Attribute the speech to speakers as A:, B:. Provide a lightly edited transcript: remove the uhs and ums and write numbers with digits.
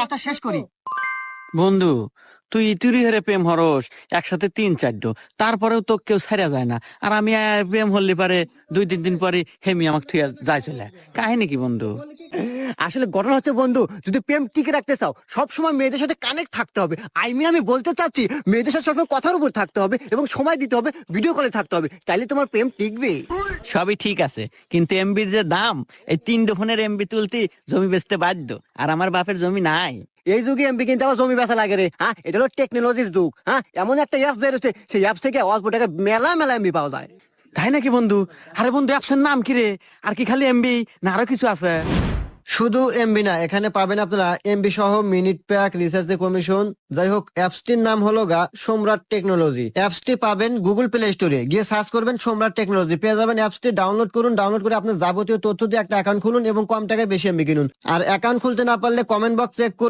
A: কাজটা শেষ করি।
B: বন্ধু, তুই ইতুরি হেরে প্রেম হরস একসাথে 3-4 তারপরেও তো কেউ ছাড়া যায় না। আর আমি প্রেম হল্লি পারে 2-3 দিন পরে হেমি আমাকে থুয়া যায় চলে। কাহিনী কি বন্ধু?
A: আসলে ঘটনা হচ্ছে বন্ধু, যদি প্রেম টিকে রাখতে চাও সবসময় মেয়েদের সাথে কানেক্ট থাকতে হবে। আমি বলতে চাচ্ছি মেয়েদের সাথে সবসময় কথার উপর থাকতে হবে এবং সময় দিতে হবে, ভিডিও কলে থাকতে হবে, তাইলে তোমার প্রেম টিকবে।
B: সবই ঠিক আছে, কিন্তু এমবির যে দাম, এই 3 ফোনের এমবি তুলতে জমি বেচতে বাধ্য। আর আমার বাপের জমি নাই।
A: এই যুগে এমবি কিনতে আবার জমি বেচা লাগে রে? হ্যাঁ, এটা হলো টেকনোলজির যুগ। হ্যাঁ, এমন একটা অ্যাপ বেরোচ্ছে, সেই অ্যাপ থেকে অল্প টাকা মেলা মেলা এমবি পাওয়া যায়।
B: তাই নাকি বন্ধু? আরে বন্ধু, অ্যাপসের নাম কি রে? আর কি খালি এমবি না আরো কিছু আছে?
C: শুধু এমবি না, এখানে পাবেন আপনারা এমবি সহ মিনিট প্যাক, রিসার্চে কমিশন। যাই হোক, অ্যাপসটির নাম হলো সম্রাট টেকনোলজি। অ্যাপসটি পাবেন গুগল প্লে স্টোরে, গিয়ে সার্চ করবেন সম্রাট টেকনোলজি, পেয়ে যাবেন। অ্যাপসটি ডাউনলোড করুন, ডাউনলোড করে আপনার যাবতীয় তথ্য দিয়ে একটা অ্যাকাউন্ট খুলুন এবং কম টাকায় বেশি এমবি কিনুন। আর অ্যাকাউন্ট খুলতে না পারলে কমেন্ট বক্স চেক করুন।